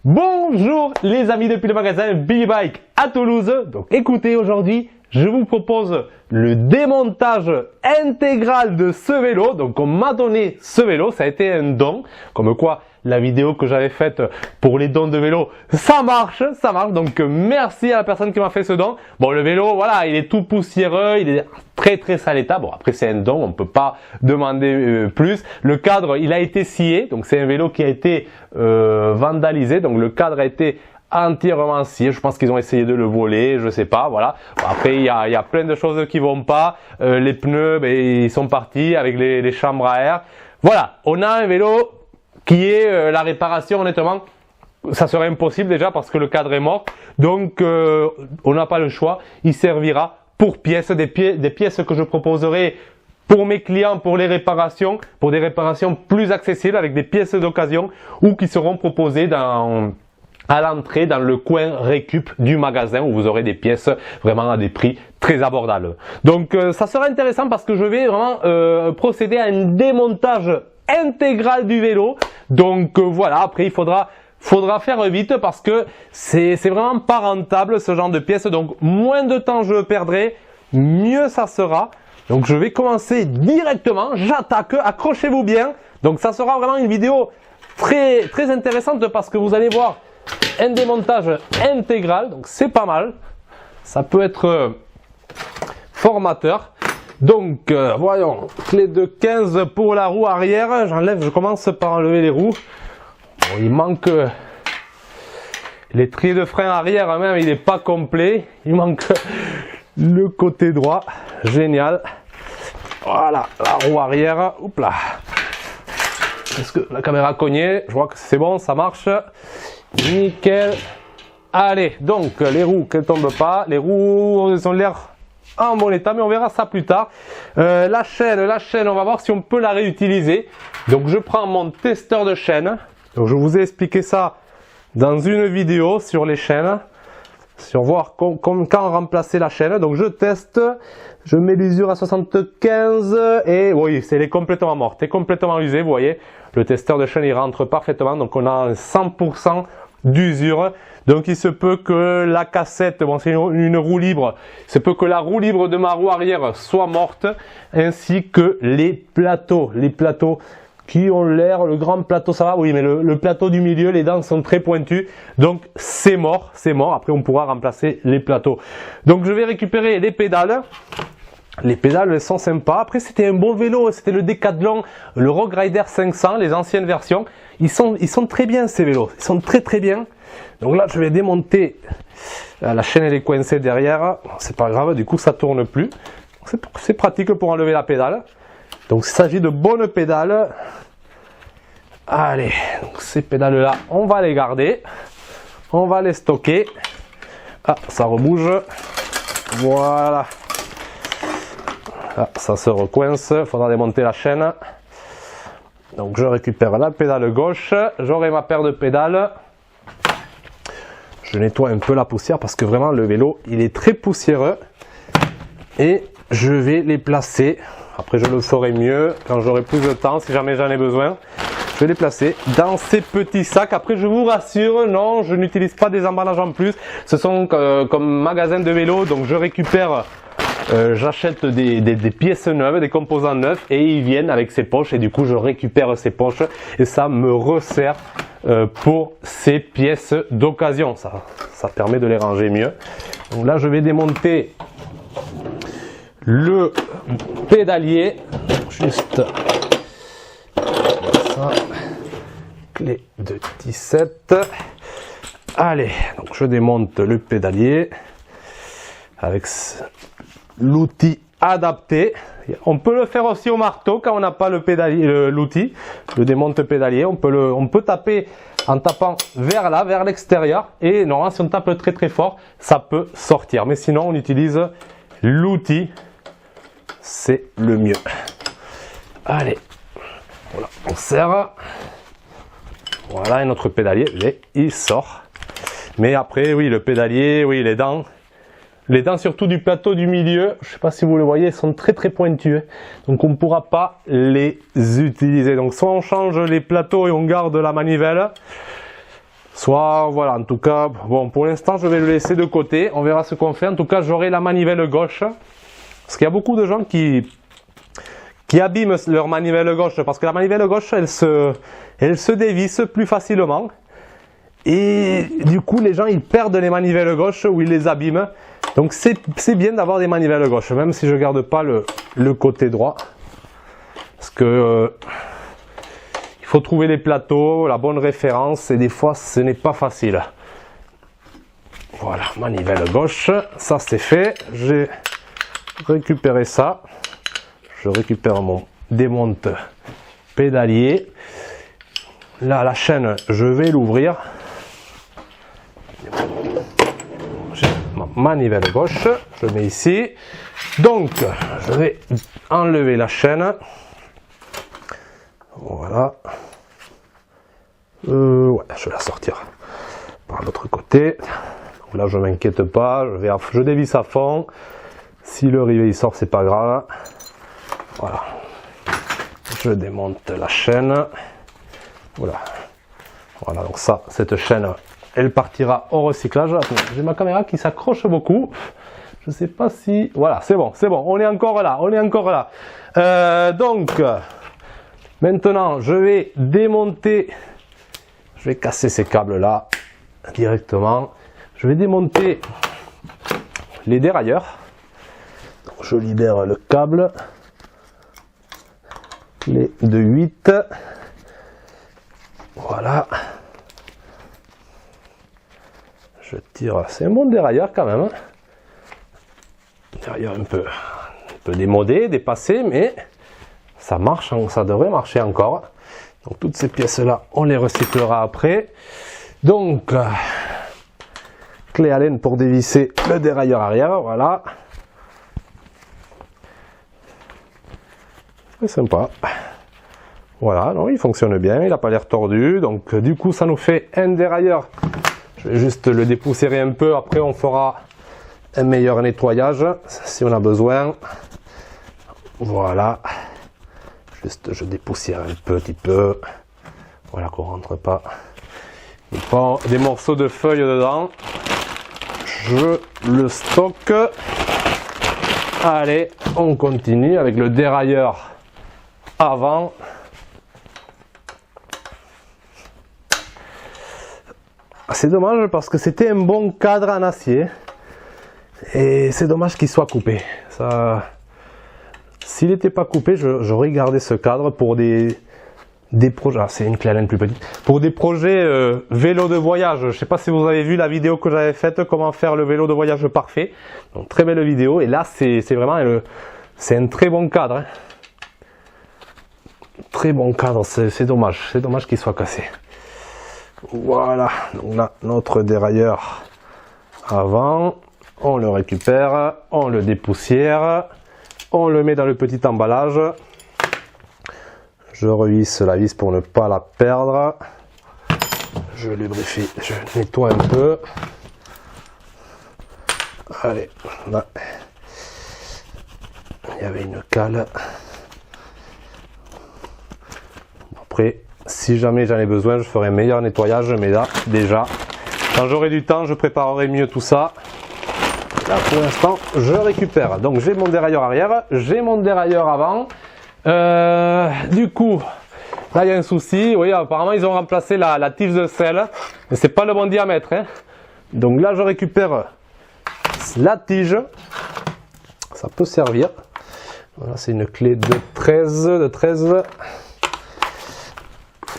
Bonjour les amis depuis le magasin Bibike à Toulouse. Donc écoutez, aujourd'hui je vous propose le démontage intégral de ce vélo. Donc on m'a donné ce vélo, ça a été un don, comme quoi la vidéo que j'avais faite pour les dons de vélo, ça marche. Donc merci à la personne qui m'a fait ce don. Bon, le vélo, voilà, il est tout poussiéreux, il est très sale état. Bon, après c'est un don, on ne peut pas demander plus. Le cadre, il a été scié, donc c'est un vélo qui a été vandalisé, donc le cadre a été entièrement scié. Je pense qu'ils ont essayé de le voler, je sais pas, voilà. Bon, après il y a plein de choses qui vont pas. Les pneus, ben, ils sont partis avec les chambres à air. Voilà, on a un vélo qui est la réparation, honnêtement, ça serait impossible déjà parce que le cadre est mort. Donc on n'a pas le choix, il servira pour pièces, des pièces que je proposerai pour mes clients, pour les réparations, pour des réparations plus accessibles avec des pièces d'occasion ou qui seront proposées à l'entrée dans le coin récup du magasin où vous aurez des pièces vraiment à des prix très abordables. Donc ça sera intéressant parce que je vais vraiment procéder à un démontage intégral du vélo. Donc voilà, après il faudra faire vite parce que c'est vraiment pas rentable ce genre de pièces. Donc moins de temps je perdrai, mieux ça sera. Donc je vais commencer directement, j'attaque, accrochez-vous bien. Donc ça sera vraiment une vidéo très intéressante parce que vous allez voir un démontage intégral, donc c'est pas mal, ça peut être formateur. Donc voyons, clé de 15 pour la roue arrière, je commence par enlever les roues. Bon, il manque l'étrier de frein arrière même, il n'est pas complet, il manque le côté droit, génial. Voilà, la roue arrière, hop là. Est-ce que la caméra a cogné? Je vois que c'est bon, ça marche. Nickel. Allez, donc les roues qu'elles tombent pas, les roues elles ont l'air en bon état, mais on verra ça plus tard. La chaîne, on va voir si on peut la réutiliser. Donc je prends mon testeur de chaîne. Donc je vous ai expliqué ça dans une vidéo sur les chaînes, sur voir quand remplacer la chaîne. Donc je teste, je mets l'usure à 75 et oui, elle est complètement morte, elle est complètement usée, vous voyez. Le testeur de chaîne il rentre parfaitement, donc on a 100% d'usure. Donc il se peut que la cassette, bon c'est une roue libre, il se peut que la roue libre de ma roue arrière soit morte, ainsi que les plateaux qui ont l'air, le grand plateau ça va, oui mais le plateau du milieu, les dents sont très pointues, donc c'est mort, après on pourra remplacer les plateaux. Donc je vais récupérer les pédales. Les pédales elles sont sympas. Après c'était un bon vélo, c'était le Decathlon, le Rogue Rider 500, les anciennes versions. Ils sont très bien ces vélos, ils sont très bien. Donc là je vais démonter, la chaîne elle est coincée derrière, c'est pas grave, du coup ça tourne plus. C'est pratique pour enlever la pédale. Donc il s'agit de bonnes pédales. Allez, donc ces pédales là on va les garder, on va les stocker. Ah ça rebouge, voilà. Ah, ça se recoince, il faudra démonter la chaîne. Donc je récupère la pédale gauche, j'aurai ma paire de pédales. Je nettoie un peu la poussière parce que vraiment le vélo il est très poussiéreux. Et je vais les placer, après je le ferai mieux quand j'aurai plus de temps si jamais j'en ai besoin. Je vais les placer dans ces petits sacs. Après je vous rassure, non je n'utilise pas des emballages en plus. Ce sont comme magasin de vélo, donc je récupère... j'achète des pièces neuves, des composants neufs et ils viennent avec ces poches et du coup je récupère ces poches et ça me resserre pour ces pièces d'occasion. Ça permet de les ranger mieux. Donc là je vais démonter le pédalier, juste ça, clé de 17. Allez, donc je démonte le pédalier avec l'outil adapté. On peut le faire aussi au marteau quand on n'a pas le pédalier, l'outil, le démonte pédalier. On peut taper en tapant vers là, vers l'extérieur. Et normalement, si on tape très fort, ça peut sortir. Mais sinon, on utilise l'outil. C'est le mieux. Allez, voilà, on serre. Voilà, et notre pédalier, il sort. Mais après, oui, le pédalier, oui, les dents surtout du plateau du milieu, je ne sais pas si vous le voyez, sont très pointues. Donc on ne pourra pas les utiliser. Donc soit on change les plateaux et on garde la manivelle, Soit, voilà, en tout cas, bon, pour l'instant, je vais le laisser de côté. On verra ce qu'on fait. En tout cas, j'aurai la manivelle gauche. Parce qu'il y a beaucoup de gens qui abîment leur manivelle gauche. Parce que la manivelle gauche, elle se dévisse plus facilement. Et du coup, les gens, ils perdent les manivelles gauche ou ils les abîment. Donc, c'est bien d'avoir des manivelles gauche, même si je garde pas le côté droit. Parce que... il faut trouver les plateaux, la bonne référence et des fois ce n'est pas facile. Voilà, manivelle gauche, ça c'est fait. J'ai récupéré ça. Je récupère mon démonte pédalier. Là, la chaîne, je vais l'ouvrir. J'ai ma manivelle gauche, je mets ici. Donc, je vais enlever la chaîne. Voilà. Ouais, je vais la sortir par l'autre côté. Donc là, je m'inquiète pas. Je dévisse à fond. Si le rivet il sort, c'est pas grave. Voilà. Je démonte la chaîne. Voilà. Voilà. Donc ça, cette chaîne, elle partira au recyclage. J'ai ma caméra qui s'accroche beaucoup. Je sais pas si. Voilà, c'est bon, c'est bon. On est encore là. On est encore là. Donc. Maintenant, je vais démonter, je vais casser ces câbles là directement. Je vais démonter les dérailleurs. Donc, je libère le câble, clé de 8. Voilà. Je tire, c'est un bon dérailleur quand même. Dérailleur un peu démodé, dépassé, mais ça marche, ça devrait marcher encore. Donc toutes ces pièces là, on les recyclera après. Donc clé Allen pour dévisser le dérailleur arrière, voilà. C'est sympa. Voilà, non, il fonctionne bien, il n'a pas l'air tordu. Donc du coup, ça nous fait un dérailleur. Je vais juste le dépoussiérer un peu. Après, on fera un meilleur nettoyage si on a besoin. Voilà. Juste, je dépoussière un petit peu. Voilà, qu'on rentre pas des morceaux de feuilles dedans. Je le stocke. Allez, on continue avec le dérailleur avant. C'est dommage parce que c'était un bon cadre en acier. Et c'est dommage qu'il soit coupé. Ça... S'il n'était pas coupé, j'aurais gardé ce cadre pour des projets. Ah, c'est une clé Allen plus petite. Pour des projets vélo de voyage. Je ne sais pas si vous avez vu la vidéo que j'avais faite, comment faire le vélo de voyage parfait. Donc très belle vidéo. Et là, c'est vraiment c'est un très bon cadre. Hein. Très bon cadre. C'est dommage. C'est dommage qu'il soit cassé. Voilà. Donc là, notre dérailleur avant. On le récupère. On le dépoussière. On le met dans le petit emballage. Je revisse la vis pour ne pas la perdre. Je lubrifie, je nettoie un peu. Allez, là. Il y avait une cale. Après, si jamais j'en ai besoin, je ferai un meilleur nettoyage. Mais là, déjà, quand j'aurai du temps, je préparerai mieux tout ça. Là, pour l'instant, je récupère. Donc, j'ai mon dérailleur arrière, j'ai mon dérailleur avant. Du coup, là, il y a un souci. Oui, apparemment, ils ont remplacé la tige de selle. Mais c'est pas le bon diamètre. Hein. Donc là, je récupère la tige. Ça peut servir. Voilà, c'est une clé de 13.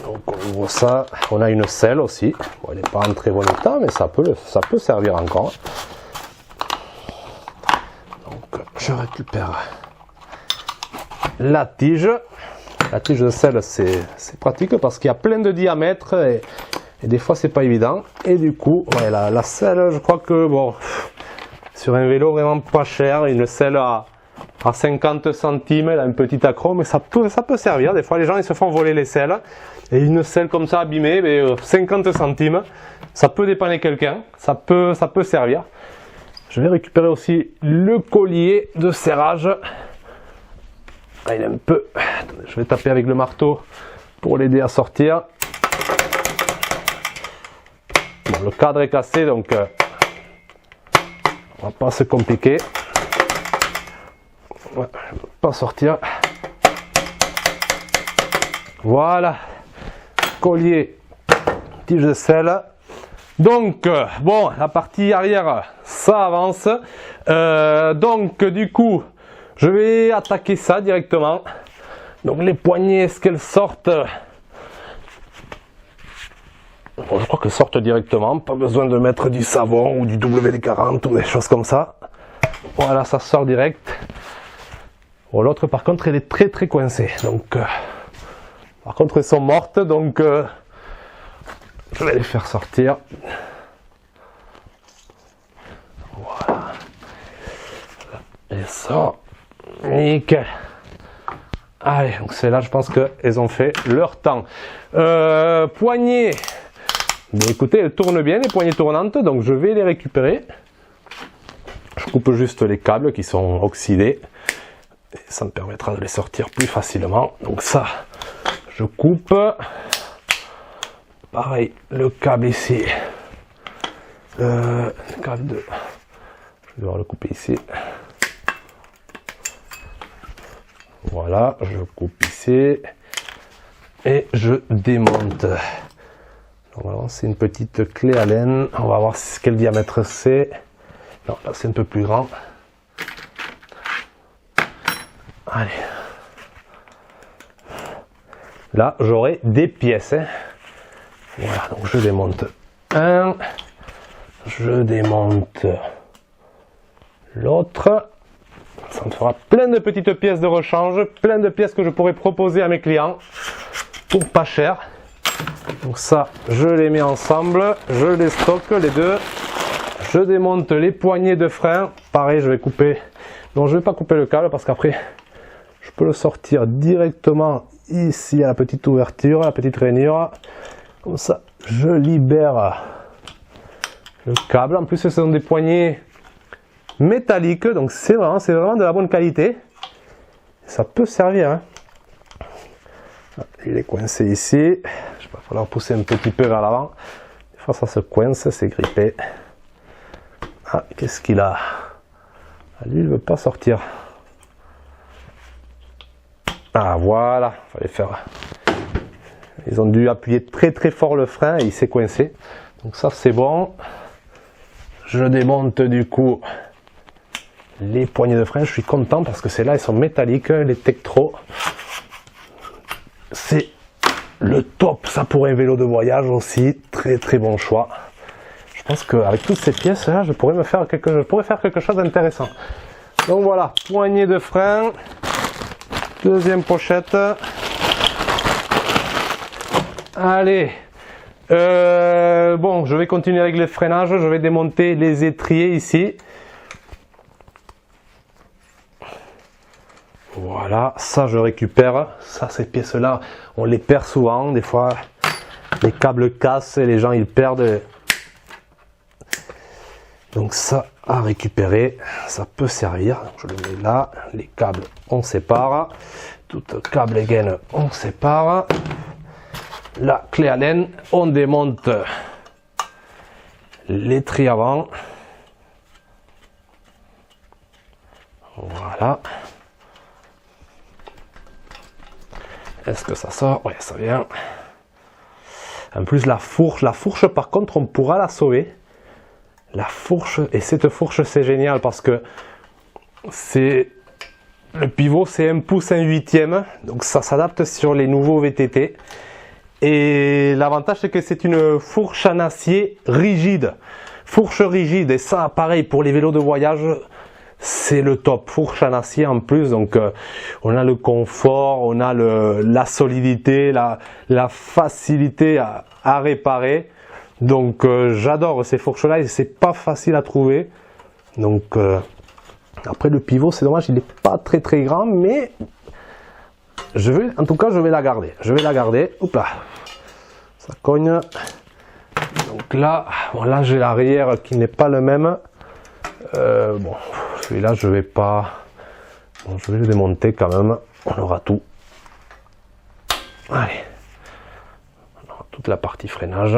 Donc, on ouvre ça. On a une selle aussi. Bon, elle n'est pas en très bon état, mais ça peut servir encore. Je récupère la tige. La tige de selle, c'est pratique parce qu'il y a plein de diamètres et des fois c'est pas évident. Et du coup, ouais, la selle, je crois que bon, sur un vélo vraiment pas cher, une selle à 50 centimes, elle a un petit accro, mais ça peut servir. Des fois les gens ils se font voler les selles et une selle comme ça abîmée, mais 50 centimes, ça peut dépanner quelqu'un, ça peut servir. Je vais récupérer aussi le collier de serrage. Ah, il est un peu... Je vais taper avec le marteau pour l'aider à sortir. le cadre est cassé, donc on va pas se compliquer. Ouais, je peux pas sortir. Voilà, collier, tige de sel. Donc, bon, la partie arrière, ça avance. Donc, du coup, je vais attaquer ça directement. Donc, les poignées, est-ce qu'elles sortent? Bon, je crois qu'elles sortent directement. Pas besoin de mettre du savon ou du WD-40 ou des choses comme ça. Voilà, ça sort direct. Bon, l'autre, par contre, elle est très très coincée. Donc, par contre, elles sont mortes. Donc, je vais les faire sortir. Voilà. Et ça, nickel. Allez, donc celles-là, je pense qu'elles ont fait leur temps. Poignées. Mais écoutez, elles tournent bien, les poignées tournantes, donc je vais les récupérer. Je coupe juste les câbles qui sont oxydés. Et ça me permettra de les sortir plus facilement. Donc ça, je coupe. Pareil, le câble ici. Le câble de... Je vais devoir le couper ici. Voilà, je coupe ici. Et je démonte. Normalement, c'est une petite clé Allen. On va voir quel diamètre c'est. Non, là, c'est un peu plus grand. Allez. Là, j'aurai des pièces. Hein. Voilà, donc je démonte un, je démonte l'autre. Ça me fera plein de petites pièces de rechange, plein de pièces que je pourrais proposer à mes clients pour pas cher. Donc ça, je les mets ensemble, je les stocke les deux. Je démonte les poignées de frein. Pareil, je vais couper. Non, je vais pas couper le câble parce qu'après, je peux le sortir directement ici à la petite ouverture, à la petite rainure. Comme ça, je libère le câble. En plus, ce sont des poignées métalliques, donc c'est vraiment de la bonne qualité. Ça peut servir. Hein. Il est coincé ici. Il va falloir pousser un petit peu vers l'avant. Des fois, ça se coince, c'est grippé. Ah, qu'est-ce qu'il a? Ah, lui, il ne veut pas sortir. Ah, voilà. Il fallait faire... Ils ont dû appuyer très très fort le frein et il s'est coincé. Donc ça c'est bon. Je démonte du coup les poignées de frein. Je suis content parce que celles-là, elles sont métalliques, les Tektro. C'est le top. Ça pour un vélo de voyage aussi. Très très bon choix. Je pense qu'avec toutes ces pièces là, je pourrais faire quelque chose d'intéressant. Donc voilà, poignée de frein. Deuxième pochette. Allez, bon, je vais continuer avec les freinages, je vais démonter les étriers ici. Voilà, ça je récupère, ça ces pièces-là, on les perd souvent, des fois les câbles cassent et les gens ils perdent. Donc ça à récupérer, ça peut servir, je le mets là, les câbles on sépare, tout câble et gaine on sépare. La clé Allen, on démonte l'étrier avant. Voilà. Est-ce que ça sort? Oui, ça vient. En plus, la fourche, par contre, on pourra la sauver. La fourche, et cette fourche, c'est génial parce que c'est le pivot, c'est 1 pouce 1/8, donc ça s'adapte sur les nouveaux VTT. Et l'avantage c'est que c'est une fourche en acier rigide, fourche rigide, et ça pareil pour les vélos de voyage c'est le top, fourche en acier en plus, donc on a le confort, on a la solidité, la facilité à réparer, donc j'adore ces fourches là et c'est pas facile à trouver, donc après le pivot c'est dommage, il n'est pas très très grand, mais en tout cas je vais la garder, hop là, ça cogne, donc là, bon, là j'ai l'arrière qui n'est pas le même, bon, celui-là je vais pas, bon, je vais le démonter quand même, on aura tout, allez, on aura toute la partie freinage,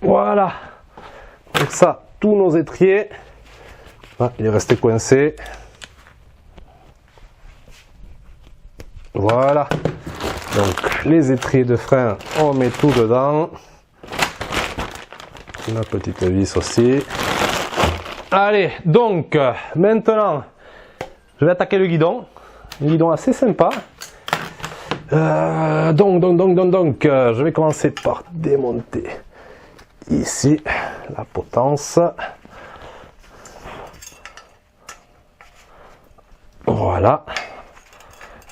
Voilà. Donc ça, tous nos étriers. Ah, il est resté coincé. Voilà. Donc les étriers de frein, on met tout dedans. La petite vis aussi. Allez, donc maintenant, je vais attaquer le guidon. Un guidon assez sympa. Donc, je vais commencer par démonter ici la potence. Voilà.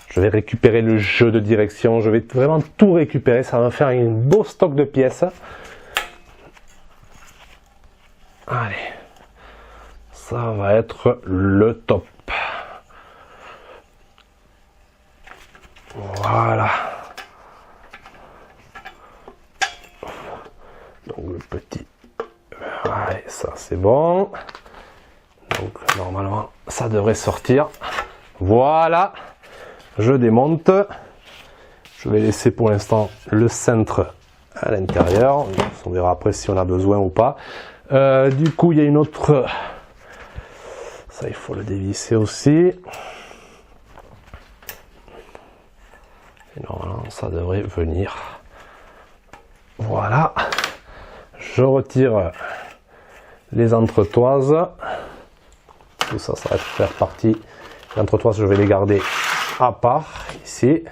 Je vais récupérer le jeu de direction. Je vais vraiment tout récupérer. Ça va me faire un beau stock de pièces. Allez. Ça va être le top. Voilà. Donc le petit. Allez, ça c'est bon. Donc normalement ça devrait sortir. Voilà. Je démonte. Je vais laisser pour l'instant le cintre à l'intérieur. On verra après si on a besoin ou pas. Du coup il y a une autre. Ça il faut le dévisser aussi. Et normalement, ça devrait venir. Voilà. Je retire les entretoises. Tout ça, ça va faire partie. Les entretoises, je vais les garder à part, ici.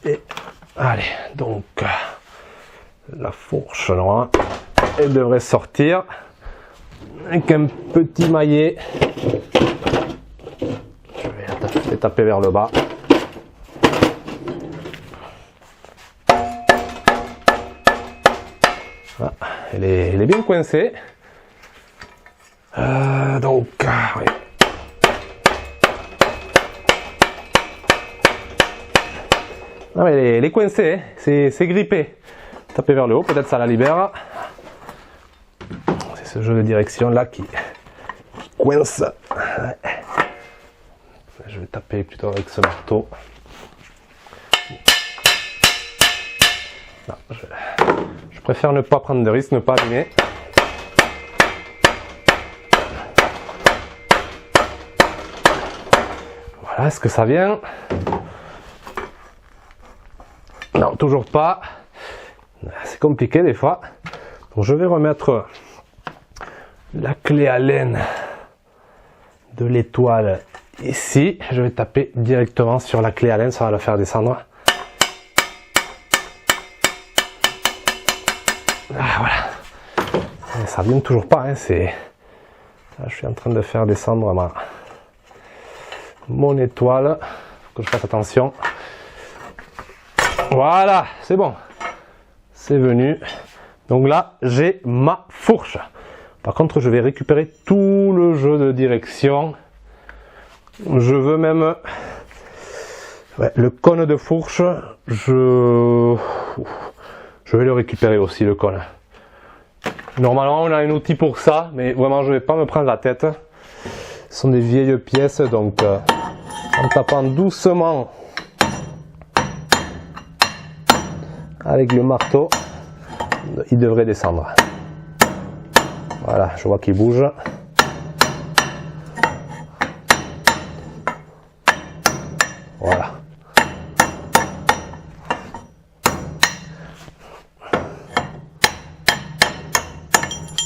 Et allez, donc, la fourche, là, elle devrait sortir. Avec un petit maillet. Je vais taper vers le bas. Elle est bien coincée. Donc, oui. Ah, mais elle est coincée, hein. C'est grippé. Tapez vers le haut, peut-être ça la libère. C'est ce jeu de direction là qui coince. Je vais taper plutôt avec ce marteau. Non, je préfère ne pas prendre de risque, ne pas abîmer. Voilà, est-ce que ça vient? Non, toujours pas. C'est compliqué des fois. Donc je vais remettre la clé Allen de l'étoile ici. Je vais taper directement sur la clé Allen, ça va la faire descendre. Ah, voilà. Et ça vient toujours pas, hein, là, je suis en train de faire descendre mon étoile. Faut que je fasse attention. Voilà, c'est bon. C'est venu. Donc là, j'ai ma fourche. Par contre, je vais récupérer tout le jeu de direction. Je veux même le cône de fourche. Je vais le récupérer aussi, le cône. Normalement, on a un outil pour ça, mais vraiment, je ne vais pas me prendre la tête. Ce sont des vieilles pièces, donc en tapant doucement avec le marteau, il devrait descendre. Voilà, je vois qu'il bouge. Voilà.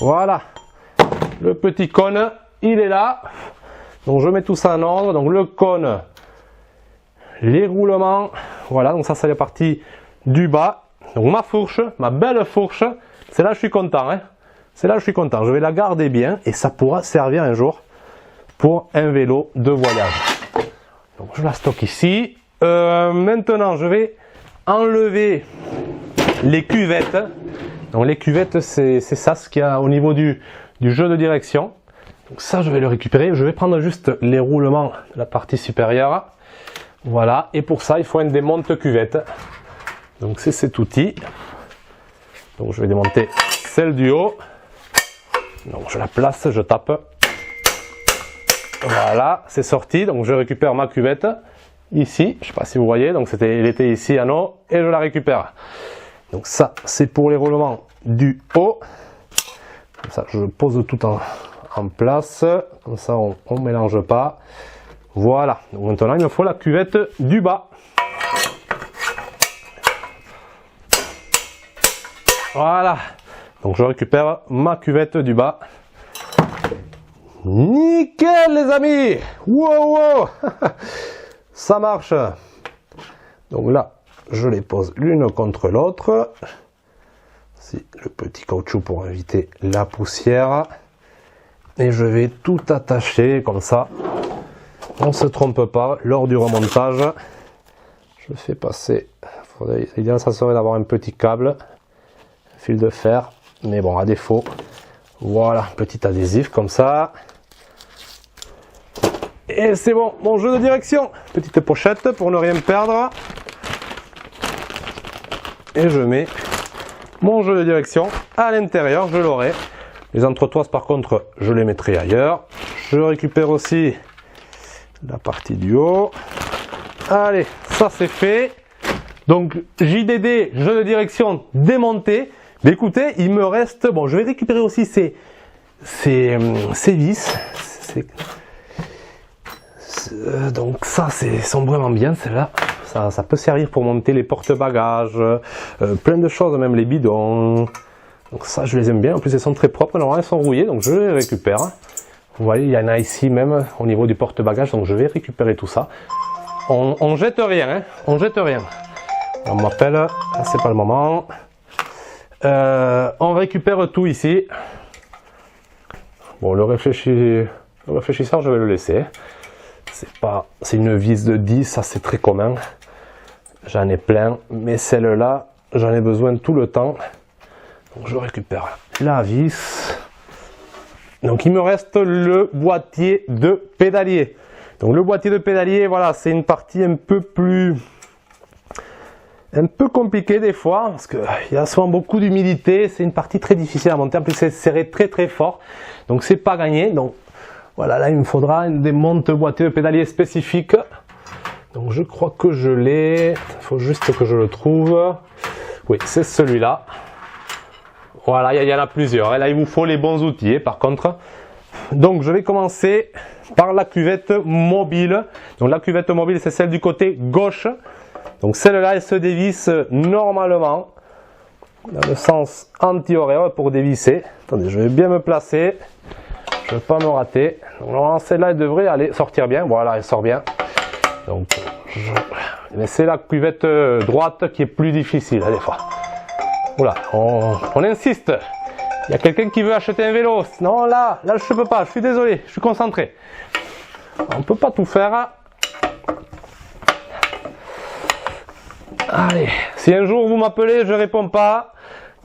Voilà. Le petit cône, il est là. Donc je mets tout ça en ordre. Donc le cône, les roulements. Voilà, donc ça c'est la partie du bas. Donc ma fourche, ma belle fourche, c'est là que je suis content. Hein. C'est là que je suis content. Je vais la garder bien et ça pourra servir un jour pour un vélo de voyage. Donc je la stocke ici. Maintenant je vais enlever les cuvettes. Donc les cuvettes, c'est ça ce qu'il y a au niveau du jeu de direction. Donc ça je vais le récupérer. Je vais prendre juste les roulements de la partie supérieure. Voilà. Et pour ça il faut un démonte cuvette. Donc c'est cet outil. Donc je vais démonter celle du haut. Donc je la place, je tape. Voilà, c'est sorti. Donc je récupère ma cuvette ici. Je ne sais pas si vous voyez. Donc elle était ici en haut et je la récupère. Donc ça c'est pour les roulements du haut. Comme ça, je pose tout en place. Comme ça, on ne mélange pas. Voilà. Donc maintenant, il me faut la cuvette du bas. Voilà. Donc je récupère ma cuvette du bas. Nickel les amis. Wow, wow. Ça marche. Donc là, je les pose l'une contre l'autre. C'est le petit caoutchouc pour éviter la poussière. Et je vais tout attacher comme ça. On ne se trompe pas lors du remontage. Je fais passer. L'idéal, ça serait d'avoir un petit câble, un fil de fer. Mais bon, à défaut, voilà, petit adhésif comme ça. Et c'est bon, mon jeu de direction. Petite pochette pour ne rien perdre. Et je mets mon jeu de direction à l'intérieur, je l'aurai. Les entretoises par contre, je les mettrai ailleurs. Je récupère aussi la partie du haut. Allez, ça c'est fait. Donc JDD, jeu de direction démonté. Mais écoutez, il me reste... Bon, je vais récupérer aussi ces vis. Donc ça, sont vraiment bien, celles-là. Ça peut servir pour monter les porte-bagages, plein de choses, même les bidons. Donc ça, je les aime bien. En plus, elles sont très propres. Alors, elles sont rouillées, donc je les récupère. Vous voyez, il y en a ici même au niveau du porte-bagages, donc je vais récupérer tout ça. On jette rien, hein. On jette rien. On m'appelle, c'est pas le moment. On récupère tout ici. Bon, le réfléchisseur, je vais le laisser. C'est une vis de 10, ça c'est très commun. J'en ai plein, mais celle-là, j'en ai besoin tout le temps. Donc je récupère la vis. Donc il me reste le boîtier de pédalier. Donc le boîtier de pédalier, voilà, c'est une partie un peu compliquée des fois, parce qu'il y a souvent beaucoup d'humidité, c'est une partie très difficile à monter, en plus c'est serré très très fort, donc c'est pas gagné. Donc voilà, là il me faudra des monte-boîtier de pédalier spécifiques. Donc je crois que je l'ai, il faut juste que je le trouve. Oui, c'est celui-là. Voilà, il y en a plusieurs, et là il vous faut les bons outils par contre. Donc je vais commencer par la cuvette mobile. Donc la cuvette mobile, c'est celle du côté gauche. Donc celle-là, elle se dévisse normalement dans le sens anti-horaire pour dévisser. Attendez, je vais bien me placer. Je ne veux pas me rater. Donc celle-là, elle devrait aller sortir bien. Voilà, elle sort bien. Donc, mais c'est la cuvette droite qui est plus difficile des fois. Oula, on insiste. Il y a quelqu'un qui veut acheter un vélo. Non, là, je ne peux pas. Je suis désolé. Je suis concentré. On ne peut pas tout faire. Allez, si un jour vous m'appelez, je réponds pas,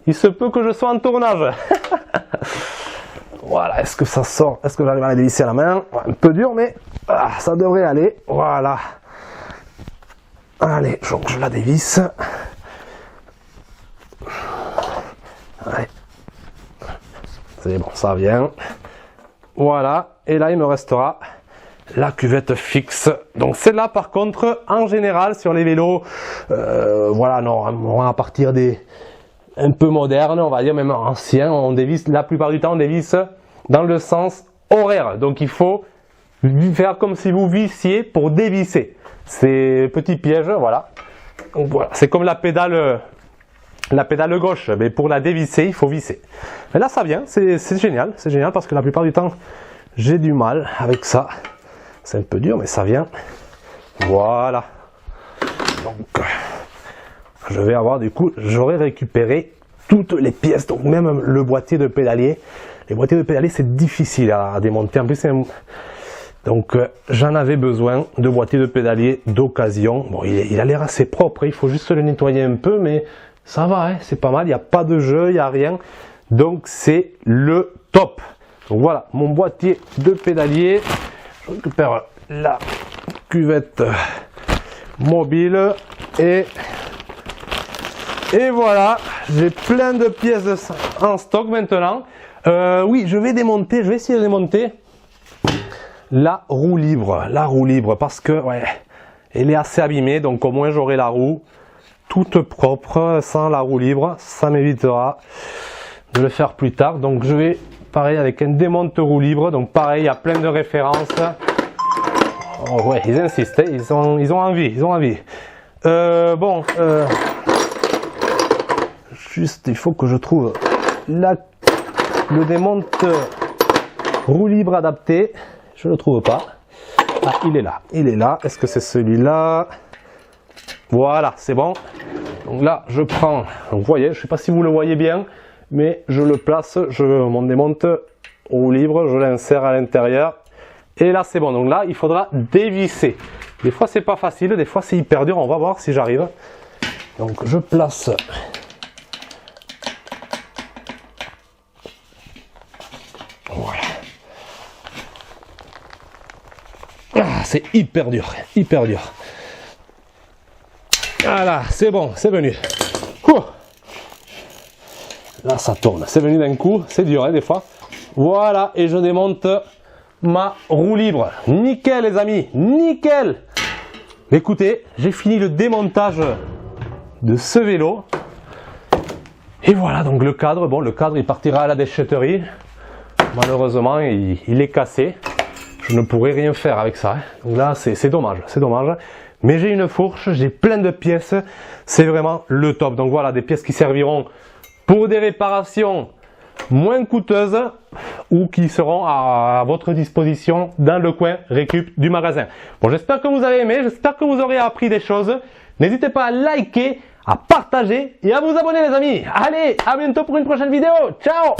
il se peut que je sois en tournage. Voilà, est-ce que ça sort? Est-ce que j'arrive à la dévisser à la main? Un peu dur, mais ça devrait aller. Voilà. Allez, donc je la dévisse. Allez. C'est bon, ça vient. Voilà, et là il me restera la cuvette fixe. Donc celle-là par contre, en général sur les vélos, voilà, non, à partir des un peu modernes, on va dire même anciens, on dévisse, la plupart du temps on dévisse dans le sens horaire. Donc il faut faire comme si vous vissiez pour dévisser. C'est petit piège, voilà. Donc voilà, c'est comme la pédale gauche, mais pour la dévisser, il faut visser. Mais là ça vient, c'est génial parce que la plupart du temps j'ai du mal avec ça. C'est un peu dur, mais ça vient. Voilà. Donc, je vais avoir du coup, j'aurai récupéré toutes les pièces, donc même le boîtier de pédalier. Les boîtiers de pédalier, c'est difficile à démonter. En plus, donc j'en avais besoin de boîtier de pédalier d'occasion. Bon, il a l'air assez propre, il faut juste le nettoyer un peu, mais ça va, hein, c'est pas mal. Il n'y a pas de jeu, il n'y a rien. Donc c'est le top. Donc voilà, mon boîtier de pédalier. Je récupère la cuvette mobile et voilà, j'ai plein de pièces en stock maintenant. Oui, je vais essayer de démonter la roue libre parce que ouais, elle est assez abîmée, donc au moins j'aurai la roue toute propre sans la roue libre, ça m'évitera de le faire plus tard. Donc je vais, pareil, avec un démonte roue libre. Donc pareil, il y a plein de références. Oh ouais, ils insistent, hein, ils ont envie, juste, il faut que je trouve le démonte roue libre adapté. Je le trouve pas. Ah, il est là. Est-ce que c'est celui-là? Voilà, c'est bon. Donc là, je prends, vous voyez, je sais pas si vous le voyez bien, mais je le place, mon démonte roue libre, je l'insère à l'intérieur. Et là, c'est bon. Donc là, il faudra dévisser. Des fois, c'est pas facile, des fois, c'est hyper dur. On va voir si j'arrive. Donc, je place. Voilà. Ah, c'est hyper dur, hyper dur. Voilà, c'est bon, c'est venu. Ouh. Là, ça tourne. C'est venu d'un coup. C'est dur, hein, des fois. Voilà, et je démonte ma roue libre. Nickel, les amis, nickel. Écoutez, j'ai fini le démontage de ce vélo. Et voilà, donc le cadre, bon, le cadre, il partira à la déchetterie. Malheureusement, il est cassé. Je ne pourrai rien faire avec ça. Donc là, c'est dommage, c'est dommage. Mais j'ai une fourche, j'ai plein de pièces. C'est vraiment le top. Donc voilà, des pièces qui serviront pour des réparations moins coûteuses ou qui seront à votre disposition dans le coin récup du magasin. Bon, j'espère que vous avez aimé, j'espère que vous aurez appris des choses. N'hésitez pas à liker, à partager et à vous abonner, les amis. Allez, à bientôt pour une prochaine vidéo. Ciao!